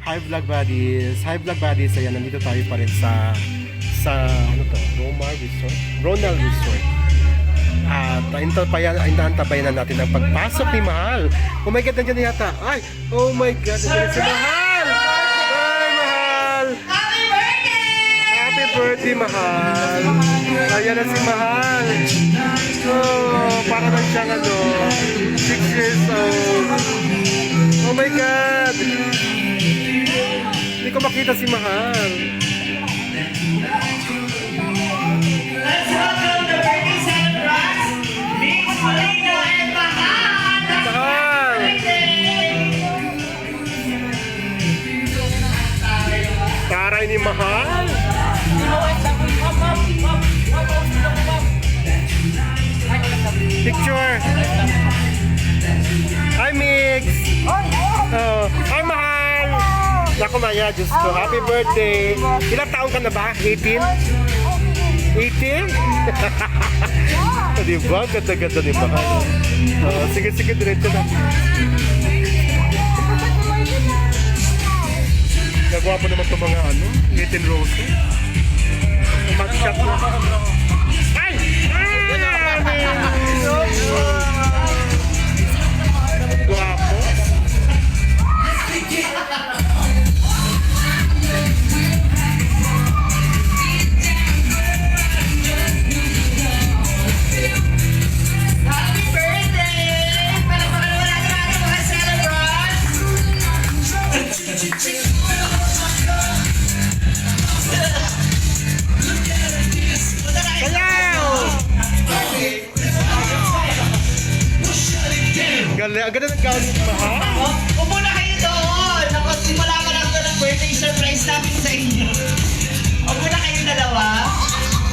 Hi vlog buddies. Hi vlog buddies. Ayan, nandito tayo pa rin sa ano to? Ronald Resort. At inaantabayan na natin ang pagpasok ni Mahal. Oh my God, nandiyan yata. Ay, oh my God, nandiyan si Mahal. Hi, Mahal. Happy birthday! Happy birthday, Mahal. Ayan na si Mahal. Oh, para lang siyang 6 years old. Oh my God. Hindi ko makita si Mahal. Let's welcome the birthday celebrants, Mix Molina and Mahal! Mahal. Taray ni Mahal. Picture. Hi, Mix. Oh, hi, Mahal. Naku, Maya, Diyos ko. Happy birthday. Ilang taon ka na ba? 18? 18? Diba? Ganda-ganda ni Mahal. Oh, sige, diretso na. Nagawa po naman itong mga 18 roses. Mag-shot na. Ay! Guwapo. Happy birthday! Palakpakan naman natin ang ating mga celebrants! Sayaw! Galing, ang ganda ng gown ni Mahal. Upo na kayo doon! Ako, simula pa lang ito ng birthday surprise namin sa inyo. Upo na kayo dalawa.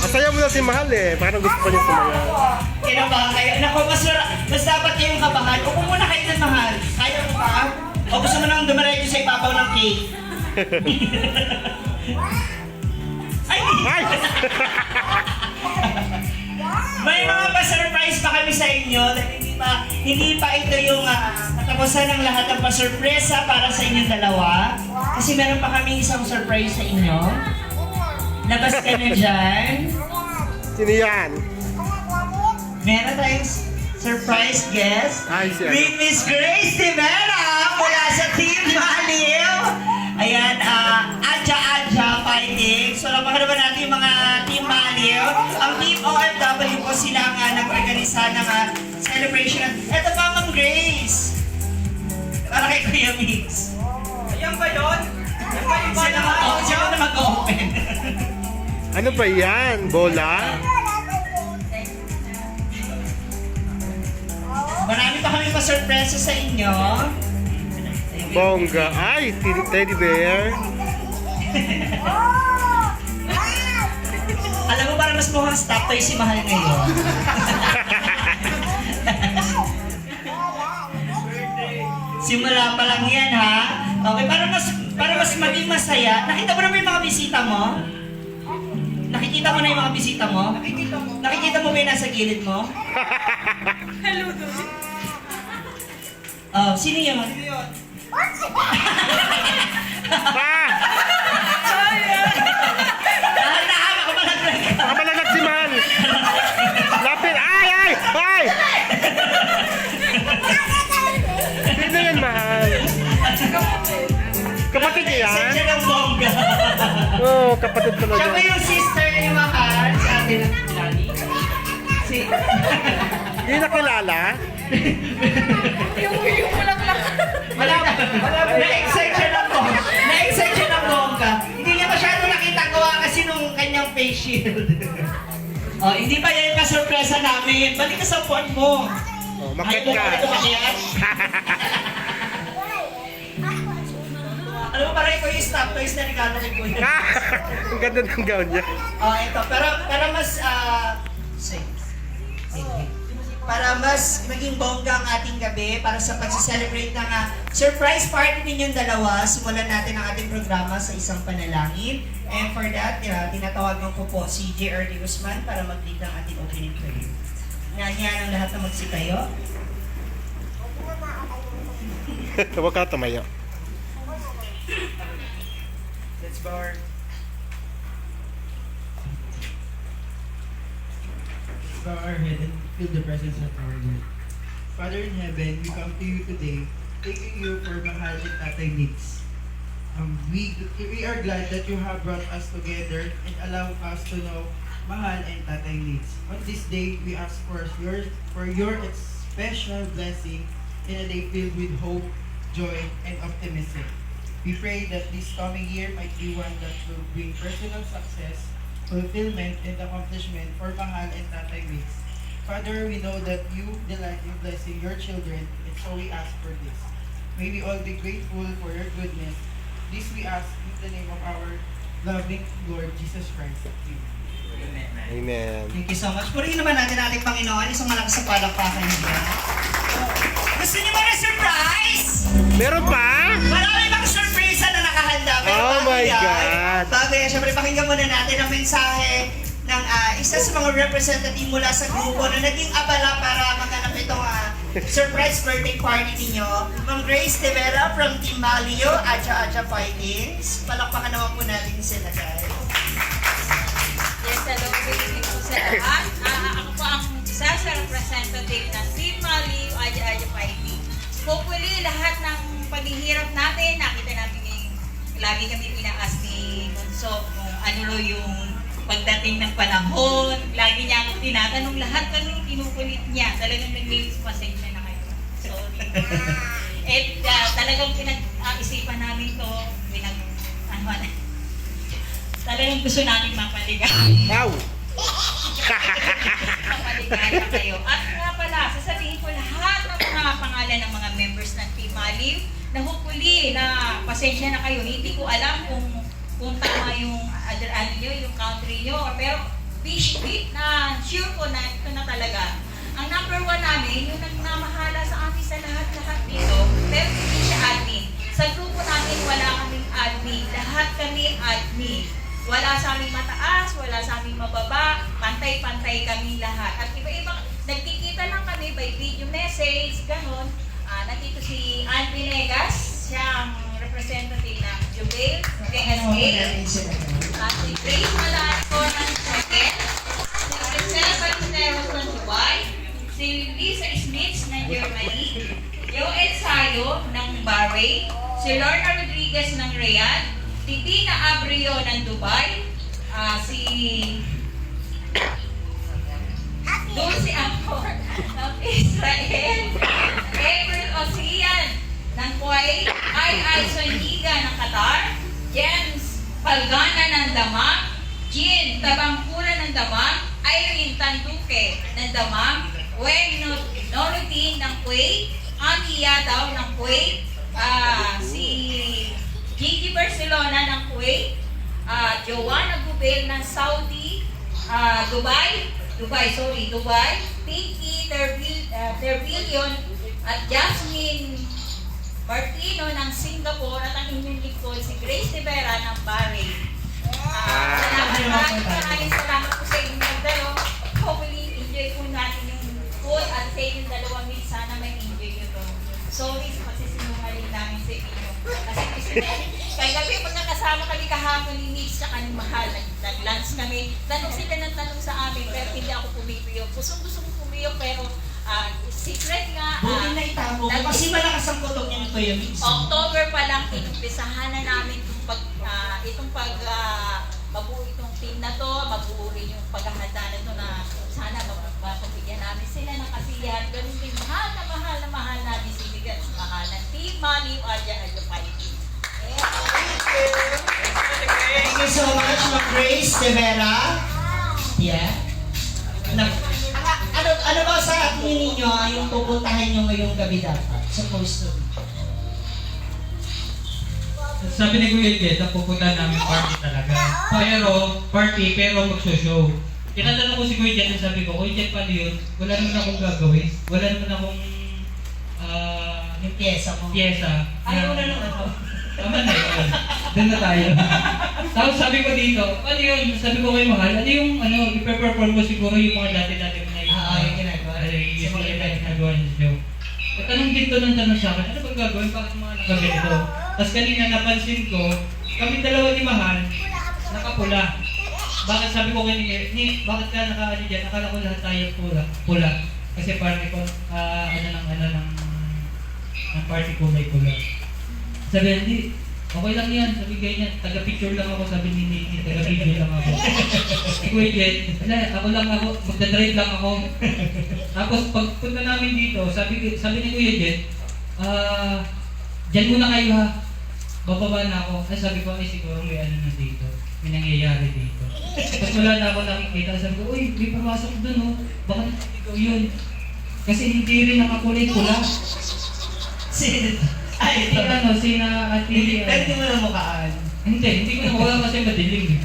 Masaya mo na si Mahal parang gusto pa niya sumayaw. Kinabahan kayo. Naku, mas dapat kayong kabahan. Upo muna kayo ng Mahal. Kaya mo ba? O gusto mo nang dumiretso sa ibabaw ng cake? Ay! Ay! May mga pa-surprise pa kami sa inyo dahil hindi pa ito yung katapusan ng lahat ng pa-surpresa para sa inyong dalawa. Kasi meron pa kami isang surprise sa inyo. Labas ka na dyan. Sino yan? Meron tayong surprise guest. Ay, si With Miss Grace Timera mula sa Team Maliw. Ayan, Adja Fighting. So, napakalaban natin yung mga Team Maliw. Ang Team OFW po sila nga nag-organisa ng celebration. Ito pa, Ma'am Grace. Para kay Kuya Mix. Ayan ba yun? Sila na mag-open. Ano ba yan? Bola? Marami pa kami pa-surpresa sa inyo. Bongga. Ay, teddy bear. Alam mo, para mas mukhang stop toy si Mahal ngayon. Simula pa lang yan, ha? Okay, para mas maging masaya. Nakita mo na ba yung mga bisita mo? Nakikita mo na yung mga bisita mo? Nakikita mo ba yung nasa gilid mo? Hello, dude. Oh, sino yun? Ah! Tahan ako malaglag ka. Nakabalagat si Mahal. Lapit. Ay! Ay! Ay! Sino yan, Mahal? Kapatid niya yan? Sadya ng bongga. Oo, kapatid ko na Siya ba yan. yung sister ni Mahal? Si ate ng Lani? Si... Hindi nakilala? Yung bulaklak. Wala. Na-excite siya ng bongga. Na-excite siya ng bongga. Hindi niya masyado nakita gawa kasi nung kanyang face shield. Oh, hindi pa yan yung kasurpresa namin. Balik ka sa phone mo. Oh, makit ka. Ito kaya? Alam mo, parang ikaw yung stop toys na regalo kay Kuya. Ang ganda ng gown niya. Oh, ito. Pero mas, para mas maging bongga ang ating gabi para sa pag-celebrate ng surprise party ninyong dalawa, simulan natin ang ating programa sa isang panalangin. And for that, tinatawagan ko po si J.R.D. Guzman para mag-lead ng ating opening prayer. Nangyayaan ang lahat na magsitayo. Huwag ka tumayo. Let's bow our head and feel the presence of our Lord. Father in heaven, we come to you today, thanking you for Mahal and Tatay Nix. We are glad that you have brought us together and allow us to know Mahal and Tatay Nix. On this day, we ask for your special blessing in a day filled with hope, joy, and optimism. We pray that this coming year might be one that will bring personal success, fulfillment, and accomplishment for Mahal and Tatay Nix. Father, we know that you delight in blessing your children, and so we ask for this. May we all be grateful for your goodness. This we ask in the name of our loving Lord Jesus Christ. Amen. Amen. Thank you so much. Purihin naman natin ang ating Panginoon. Isang malakas na palakpakan niya. Gusto niyo ba na surprise? Meron pa? Marami pang surprise na nakahanda. Pero Oh bago my yan, God. bago yan, syempre pakinggan muna natin ang mensahe ng isa sa mga representative mula sa grupo na naging abala para maganap itong surprise birthday party ninyo. Ma'am Grace De Vera from Team Malio, Aja Aja Fightings. Palakpakan naman po natin sila, guys. Yes, hello, good evening po sa lahat. Ako po ang isa sa representative ng Team Maliw, Aja Aja Fighting. Hopefully, lahat ng paghihirap natin, nakita natin yung lagi kami pinaas ni Bunso kung ano yung pagdating ng panahon. Lagi niya akong tinatanong lahat kami kinukulit niya. Talagang naglilis pasensya na kayo. Sorry. Talagang pinag-isipan namin to, talagang gusto namin mapaligayan. Wow! Mapaligayan kayo. At nga pala, sasabihin ko lahat ng mga pangalan ng mga members ng Team Maliw na hopefully na pasensya na kayo. Hindi ko alam kung tama yung yung country nyo. Pero sure ko na ito na talaga. Ang number 1 namin, yung nagmamahala sa amin sa lahat-lahat dito, pero hindi siya admin. Sa grupo namin, wala kaming admin. Lahat kami admin. Wala sa aming mataas, wala sa aming mababa, pantay-pantay kami lahat. At iba-iba, nagkikita lang kami by video message, ganon. Nandito si Ann Venegas, siya ang representative ng Jubail, Vegas Gate. Si Grace Malarco ng Second, si Crisel Ballesteros ng Dubai, si Lisa Smith ng Germany, Joel Sayo ng Bahrain, si Lorna Rodriguez ng Riyadh, Titina Abrio ng Dubai, si Dulce Amor ng Israel, April Ocean ng Kuwait, Ai Zuniga ng Qatar, James Palgana ng Damam, Jean Tabangkula ng Damam, Irene Tanduque ng Damam, Weng Noruddin ng Kuwait, Ami Yadaw ng Kuwait, si Gigi Barcelona ng Kuwait, Joanna Gubel ng Saudi, Dubai, Pinky Terbillion, at Jasmine Martino ng Singapore, at ang inyong lingkod si Grace De Vera ng Bahrain. Maraming salamat po sa inyong magdalo. Hopefully, enjoy po natin yung food at sa inyong dalawang meal. Sana may enjoy nyo to. Sorry sa pasisinungaling namin sa inyo. Kasi kaya gabi pag nakasama kami kahapon ni Nix sa kanyang mahal, nag-lunch kami, tanong sila ng tanong sa amin, pero hindi ako pumipiyok. Gusto kong pumiyok, pero secret nga. Buti na itamo. Kasi malakas ang kutok niya nito yung Mix. October pa lang, inumpisahan na namin mabuo itong team na to, mabuo rin yung paghahanda na to na sana mapabigyan namin sila ng kasiyahan. Ganun din, mahal namin sinigan sa mahal ng Team Maliw, Aja Aja Fighting. Thank you so much, Ma'am Grace De Vera. Yeah. Ano ba sa tingin ninyo yung pupuntahan nyo ngayong gabi dapat? Supposed to be. Sabi ni Kuya Jet, ang pupuntahan namin party talaga. Pero magsushow. Tinatanong ko si Kuya Jet, sabi ko, Kuya Jet, paano yun? Wala naman akong gagawin. Wala naman akong Yung pyesa mo. pyesa. Ayaw na lang ako. Tama na yun. Doon na tayo. Tapos sabi ko dito, ano yun? Sabi ko kay Mahal, ano yung ipe-perform ko siguro yung mga dati-dati mo na yung yung ginagawa. yung mga ginagawa niya sa show. At tanong dito ng tanong sa akin, ano bang gagawin? Bakit mga nakaganito? Tapos kanina napansin ko, kami dalawa ni Mahal, nakapula. Bakit sabi ko kay bakit ka naka-ano dyan? Akala ko lahat tayo pula. Kasi party ko, ng party kulay pula. Sabi, hindi, okay lang yan. Sabi ganyan, taga-picture lang ako. Sabi ni taga-video lang ako. Si Kuya Jet, ako lang ako, magdadrive lang ako. Tapos pagpunta namin dito, sabi ni Kuya Jet, dyan muna kayo ha. Bababa na ako. Ay sabi ko, ay siguro may ano na dito. May nangyayari dito. Tapos wala na ako nakikita. Sabi ko, uy, may pumasok dun oh. Baka naligaw yun. Kasi hindi rin nakakulay pula. Ay, Hindi ano, sina ate. Pero hindi mo na mukhaan. Hindi ko na wala kasi madilim eh.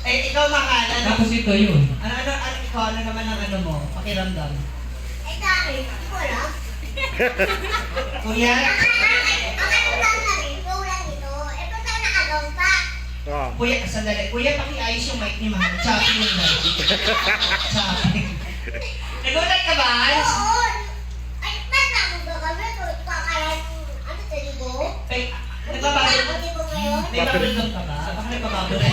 Eh, ikaw Mahal, ano? Tapos ito yun. Ikaw, ano naman ang ano mo? Pakiramdam. Ay, dahil, hindi ko alam. Kuya? Ang ano lang sabi ko lang ito, ito tayo nakagaw pa. Oh. Kuya, sandali. Kuya, pakiayos yung mic ni Mahal. Chopping yung mic. Chopping. Nagulat ka ba? Oo. Ay, ba't namin ba kami? Kakayan, ano, talibo? Ay, nagbabago. Ako, di ba ngayon? May babaldom ka ba? Baka nagbabago na.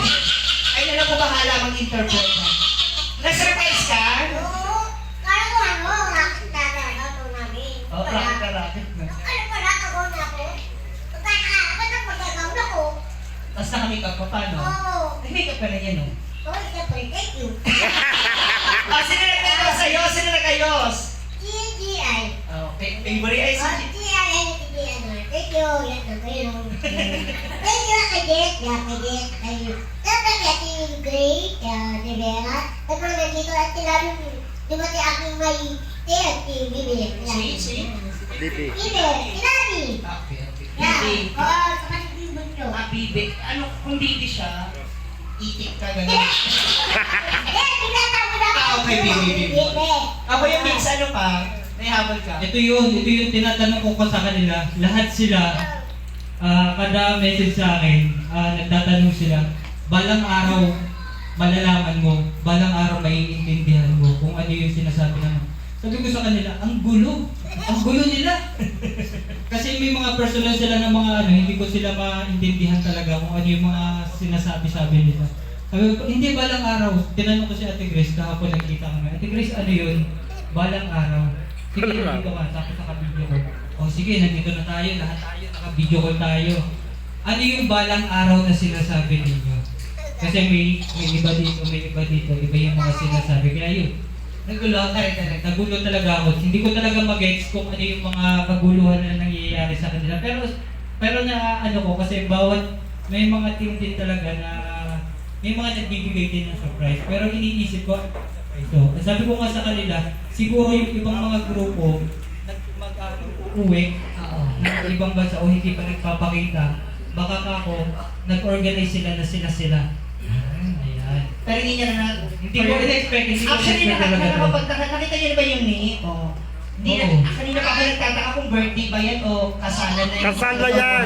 Ay, nalang ko bahala mag-interpret na. Na-surprise ka? Oo. Kaya ko ano, rocket na ito namin. Oo, rocket na rocket na. Ano pa, nakagaw na ako? Kaya, ba't ako magagaw na ako? Tapos naka-makeup ka pa, no? Oo. Ay, makeup ka na yan, no? Oo, siyempre, thank you. Sino nag-ayos sa'yo? Sino nag-ayos? GGI. Okay, favorite ay si... Thank you. Yan na kayo. Thank you, Kajet. Yan, Kajet. Thank you. Tapos Ate Gray, Rivera. Tapos nandito at sinabi mo, di ba si aking may at si Bibi? Si? Bibi. Bibi, sinabi. Okay. Yan. Bibi. Oo, saka si Bibi nyo. Bibi. Ano, kung Bibi siya, itik ka gano'n. Pinatawag ako. Okay, Bibi. Bibi. Ako yung mix, ano pa? May habol ka. Ito yung tinatanong ko sa kanila. Lahat sila, kada message sa akin, nagtatanong sila, balang araw malalaman mo, balang araw maiintindihan mo kung ano yung sinasabi naman. Sabi ko sa kanila, ang gulo nila. Kasi may mga personal sila ng mga ano, hindi ko sila maintindihan talaga kung ano yung mga sinasabi-sabi nila. Sabi ko, hindi balang araw. Tinanong ko si Ate Grace, kahapon nagkita kami. Ate Grace, ano yun? Balang araw. Sige, nandito ka. Tapos naka-video call. O sige, nandito na tayo. Lahat tayo, naka-video call tayo. Ano yung balang araw na sinasabi ninyo? Kasi may iba dito. Iba yung mga sinasabi. Kaya yun, nagulo talaga ako. Hindi ko talaga mag-gets kung ano yung mga kaguluhan na nangyayari sa kanila. Pero na ano ko, kasi bawat, may mga team din talaga na may mga nagbibigay din ng surprise. Pero iniisip ko, ito. Sabi ko nga sa kanila, siguro yung ibang mga grupo uuwi ng ibang bansa o hindi pa nagpapakita, baka ako, nag-organize sila na sila. Ayan. Pero hindi niya na... Hindi ko in-expect, Actually, nakita niyo na ba yung name? Oo. Hindi na, Oo. kanina pa ako nagtataka kung birthday ba yan o kasalan na yun. Kasal na yan.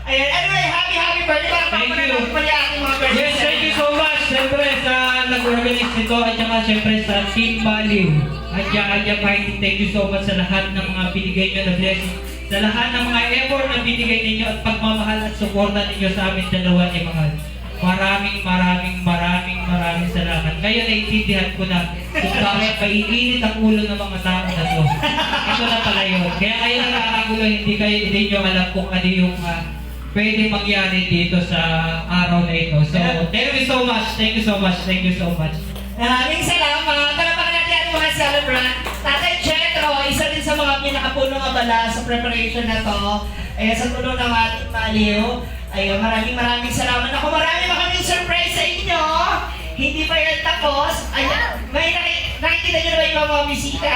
Ayan, anyway, happy birthday. Para Thank pa you. pala aking mga birthday. Yes, thank you so much. Siyempre sa nag-organize nito at saka siyempre sa Team Baliw. At saka fighting, thank you so much sa lahat ng mga binigay nyo na blessing. Sa lahat ng mga effort na binigay ninyo at pagmamahal at suporta ninyo sa amin dalawa ni Mahal. Maraming salamat. Ngayon naiintindihan ko na kung bakit maiinit ang ulo ng mga tao na to. Ito na pala yun. Kaya kayo nakakagulo, hindi nyo alam kung ano yung pwede mangyari dito sa araw na ito. So, thank you so much. Maraming salamat. Talapakan natin ang mga celebrant. Tatay Jetro, isa din sa mga pinakapunong abala sa preparation na to. Ayan, sa tulong ng ating Baliw. Ayun, maraming salamat. Ako, marami surprise sa inyo. Hindi pa yan tapos. Ayan, may nakikita nyo na ba yung mga bisita?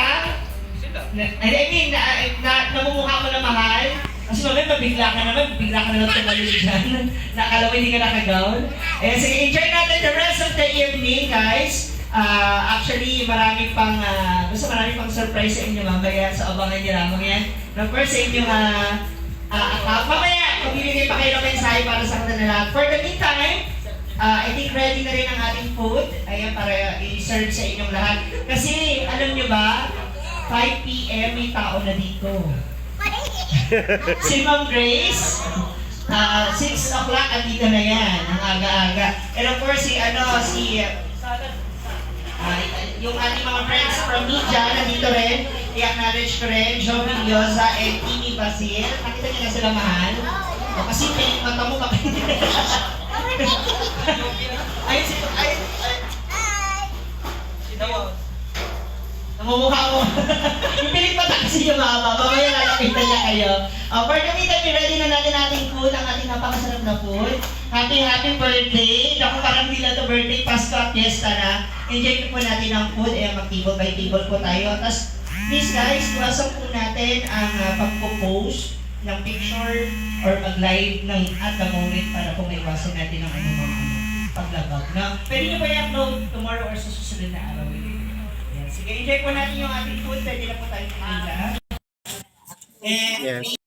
Namumukha mo na Mahal. Kasi mamaya mabigla ka naman tumayo dyan. Nakala mo hindi ka nakagawn. Eh, sige, enjoy natin the rest of the evening, guys. Actually, marami pang surprise sa inyo mamaya sa abangan nyo lamang yan. Of course, sa inyong account. Mamaya, magbibigay pa kayo ng mensahe para sa kanila. For the meantime, I think ready na rin ang ating food. Ayan, para i-serve sa inyong lahat. Kasi, alam nyo ba, 5 p.m. may tao na dito. Si Ma'am Grace, 6 o'clock andito na yan, ang aga-aga. And of course, yung ating mga friends from media, nandito rin. I-acknowledge ko rin, Joe Villosa and Timmy Basil. Nakita niyo na sila, mahal? O, kasi pinig mata mo, bakit hindi na namumukha mo. Yung pinig mata kasi yung mahaba. Mamaya lalapitan niya kayo. For the meantime, ready na natin ating food, ang ating napakasarap na food. Happy birthday! Naku, parang hindi lang to birthday, Pasko at Fiesta na. Enjoy po natin ang food. Mag-table by table po tayo. Tapos, please guys, iwasan po natin ang pagpo-post ng picture or mag-live ng at the moment para po maiwasan natin ang anumang paglabag. Na, pwede nyo ba i-upload tomorrow or sa susunod na araw? Yan. Sige, enjoy po natin yung ating food. Pwede na po tayo kumila. And Yes.